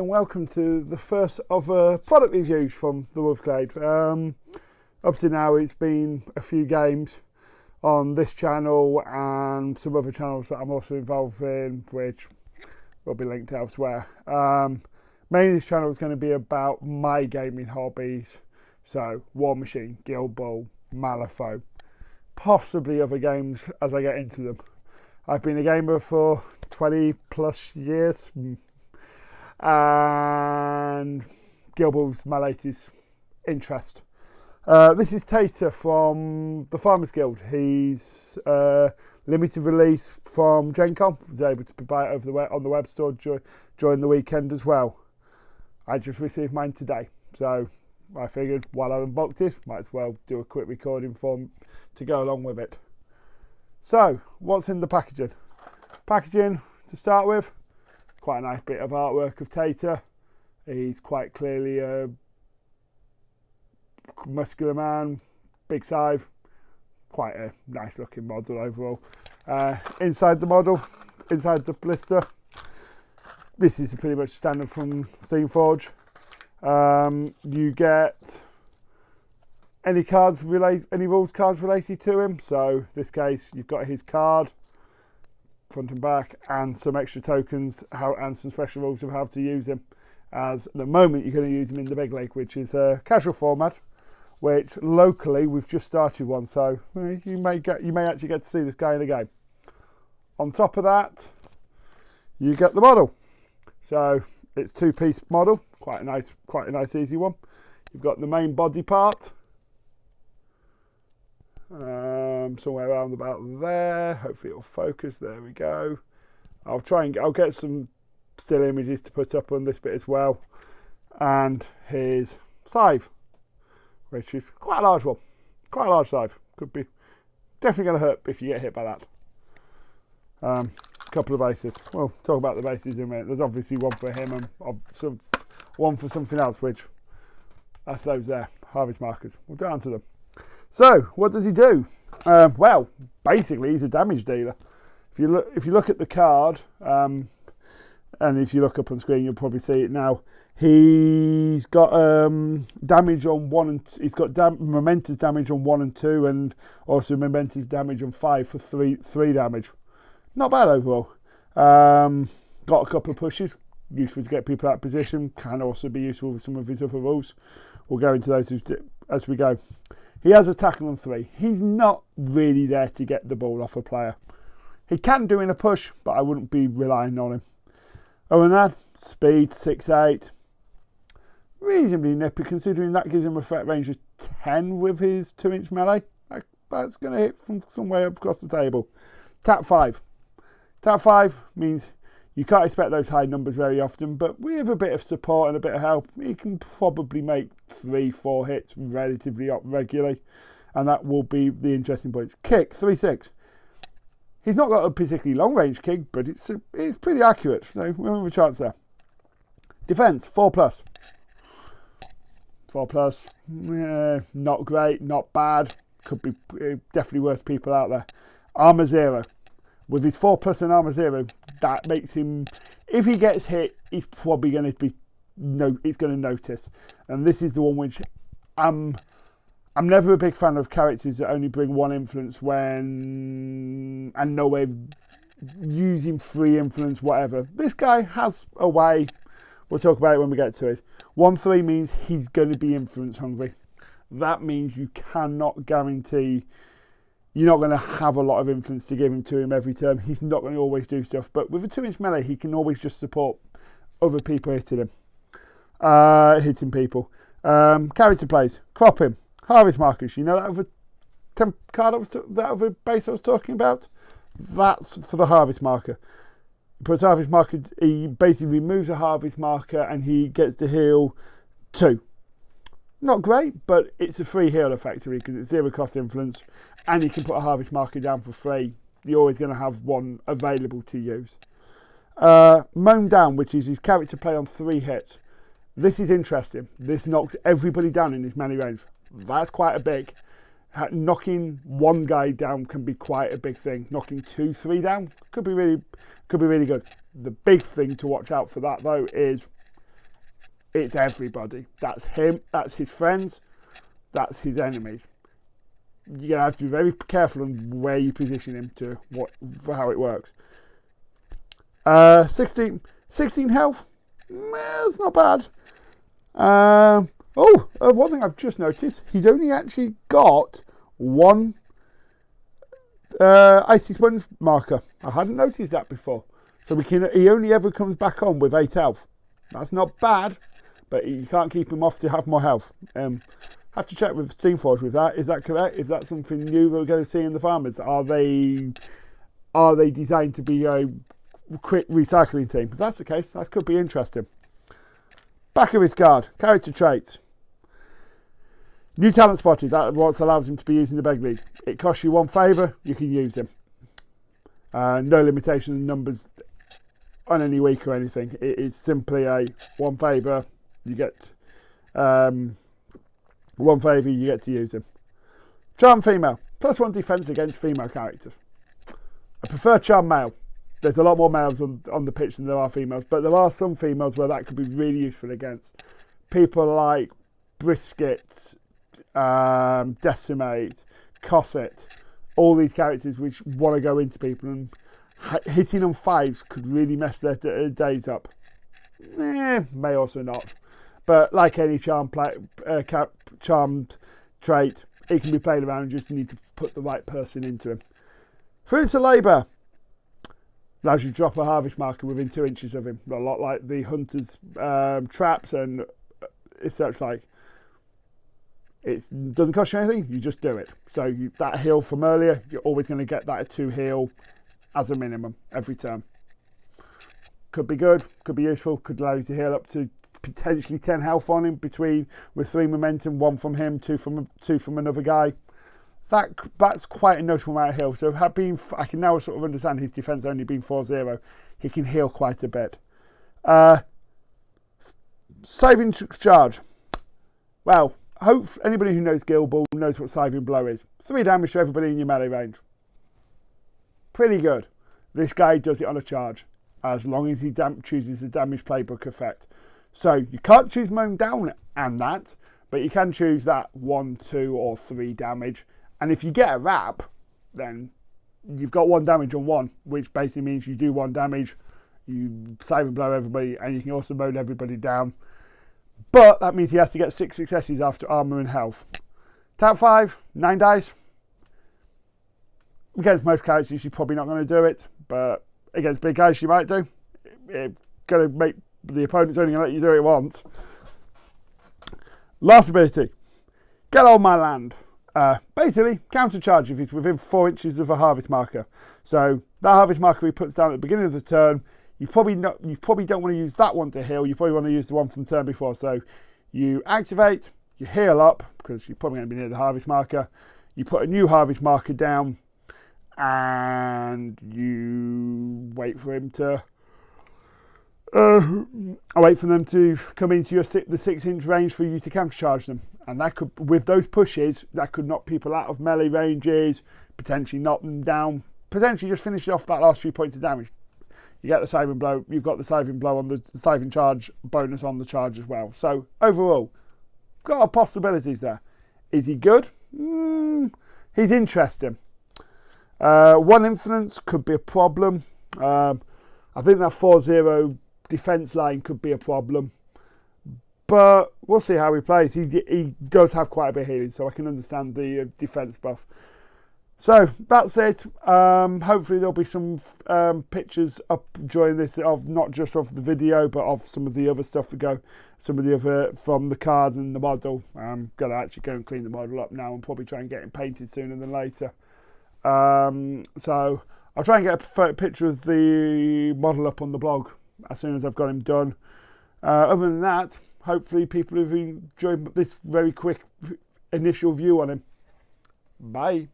and welcome to the first of product reviews from the Wolfglade. Up to now it's been a few games on this channel and some other channels that I'm also involved in, which will be linked elsewhere. Mainly this channel is going to be about my gaming hobbies, so War Machine, Guild Ball, Malifaux, possibly other games as I get into them. I've been a gamer for 20 plus years, and Guild Ball's my latest interest. This is Tater from the Farmers Guild. He's limited release from Gen Con. Was able to buy it over on the web store during the weekend as well. I just received mine today, so I figured while I unboxed it, might as well do a quick recording form to go along with it. So, what's in the packaging? Packaging, to start with, quite a nice bit of artwork of Tater. He's quite clearly a muscular man, big scythe, quite a nice looking model overall. Inside the model, inside the blister, this is pretty much standard from Steamforged. You get any rules cards related to him. So in this case, you've got his card, front and back, and some extra tokens and some special rules of how to use him. As at the moment, you're going to use him in the big league, which is a casual format, which locally we've just started one, so you may actually get to see this guy in a game. On top of that, you get the model. So it's two-piece model, quite a nice easy one. You've got the main body part, somewhere around about there. Hopefully it'll focus. There we go. I'll get some still images to put up on this bit as well. And his scythe, which is quite a large one, quite a large scythe. Could be definitely going to hurt if you get hit by that. A couple of bases. We'll talk about the bases in a minute. There's obviously one for him and one for something else, which that's those there, harvest markers. We'll get onto them. So, what does he do? Well, basically, he's a damage dealer. If you look at the card, and if you look up on screen, you'll probably see it now. He's got damage on 1 and he's got momentous damage on 1 and 2, and also momentous damage on 5 for 3 damage. Not bad overall. Got a couple of pushes, useful to get people out of position. Can also be useful with some of his other rules. We'll go into those as we go. He has a tackle on 3. He's not really there to get the ball off a player. He can do in a push, but I wouldn't be relying on him. Other than that, speed 6'8". Reasonably nippy, considering that gives him a threat range of 10 with his 2-inch melee. That's going to hit from somewhere across the table. Tap 5. Tap 5 means you can't expect those high numbers very often, but with a bit of support and a bit of help, he can probably make 3-4 hits relatively regularly, and that will be the interesting points. Kick 3-6. He's not got a particularly long range kick, but it's pretty accurate, so we'll have a chance there. Defense 4+. 4+, not great, not bad. Could be definitely worse people out there. Armor 0. With his 4+ and armor 0, that makes him, if he gets hit, he's probably going to he's going to notice. And this is the one which I'm never a big fan of characters that only bring 1 influence and no way of using 3 influence, whatever. This guy has a way. We'll talk about it when we get to it. 1-3 means he's going to be influence hungry. That means you cannot guarantee you're not going to have a lot of influence to give him to him every turn. He's not going to always do stuff. But with a 2-inch melee, he can always just support other people hitting him. Hitting people. Character plays. Crop him. Harvest markers. You know that other base I was talking about? That's for the harvest marker. He puts a harvest marker, he basically removes a harvest marker and he gets to heal 2. Not great, but it's a free heal effectively because it's 0 cost influence, and you can put a harvest marker down for free. You're always going to have one available to use. Mown down, which is his character play on 3 hits. This is interesting. This knocks everybody down in his melee range. That's quite a big. Knocking one guy down can be quite a big thing. Knocking 2, 3 down could be really good. The big thing to watch out for that though is It's everybody. That's him, that's his friends, that's his enemies. You're going to have to be very careful on where you position him for how it works. 16 health. It's not bad. One thing I've just noticed, he's only actually got one icy sponge marker. I hadn't noticed that before. So he only ever comes back on with 8 health. That's not bad, but you can't keep him off to have more health. Have to check with Steamforged with that. Is that correct? Is that something new we're going to see in the farmers? Are they designed to be a quick recycling team? If that's the case, that could be interesting. Back of his card, character traits. New talent spotted. That's what allows him to be used in the beg league. It costs you 1 favour. You can use him. No limitation in numbers on any week or anything. It is simply a 1 favour. You get 1 favour. You get to use him. Charm female. +1 defence against female characters. I prefer charm male. There's a lot more males on the pitch than there are females, but there are some females where that could be really useful against people like Brisket, Decimate, Cosset, all these characters which want to go into people, and hitting on 5s could really mess their days up. May also not, but like any charmed trait, it can be played around. You just need to put the right person into him. Fruits of Labour. Allows you to drop a harvest marker within 2 inches of him. A lot like the hunter's traps and such like. It doesn't cost you anything, you just do it. So that heal from earlier, you're always going to get that 2 heal as a minimum every turn. Could be good, could be useful, could allow you to heal up to potentially 10 health on him with 3 momentum, 1 from him, 2 from another guy. That's quite a notable amount of heal. So I can now sort of understand his defense only being 4-0. He can heal quite a bit. Saving charge. Well, anybody who knows Guild Ball knows what Saving Blow is. 3 damage to everybody in your melee range. Pretty good. This guy does it on a charge, as long as he chooses the damage playbook effect. So you can't choose Moan Down and that, but you can choose that 1, 2, or 3 damage. And if you get a wrap, then you've got 1 damage on 1, which basically means you do 1 damage, you save and blow everybody, and you can also moan everybody down. But that means he has to get 6 successes after armour and health. Tap 5, 9 dice. Against most characters, you're probably not going to do it, but against big guys, you might do. It's going to make the opponent's only going to let you do it once. Last ability, get on my land. Basically, counter charge if he's within 4 inches of a harvest marker. So that harvest marker he puts down at the beginning of the turn, you probably don't want to use that one to heal. You probably want to use the one from turn before. So you activate, you heal up because you're probably going to be near the harvest marker. You put a new harvest marker down, and you wait for him to. I wait for them to come into the 6-inch range for you to countercharge them, and that could, with those pushes, that could knock people out of melee ranges, potentially knock them down, potentially just finish off that last few points of damage. You get the saving blow. You've got the saving blow on the saving charge bonus on the charge as well. So overall, got a possibilities there. Is he good? He's interesting. 1 influence could be a problem. I think that 4-0 defense line could be a problem, but we'll see how he plays. He does have quite a bit of healing, so I can understand the defense buff. So that's it. Hopefully there'll be some pictures up during this of not just of the video, but of some of the other stuff some of the other from the cards and the model. I'm gonna actually go and clean the model up now and probably try and get it painted sooner than later. So I'll try and get a picture of the model up on the blog as soon as I've got him done. Other than that, hopefully people have enjoyed this very quick initial view on him. Bye.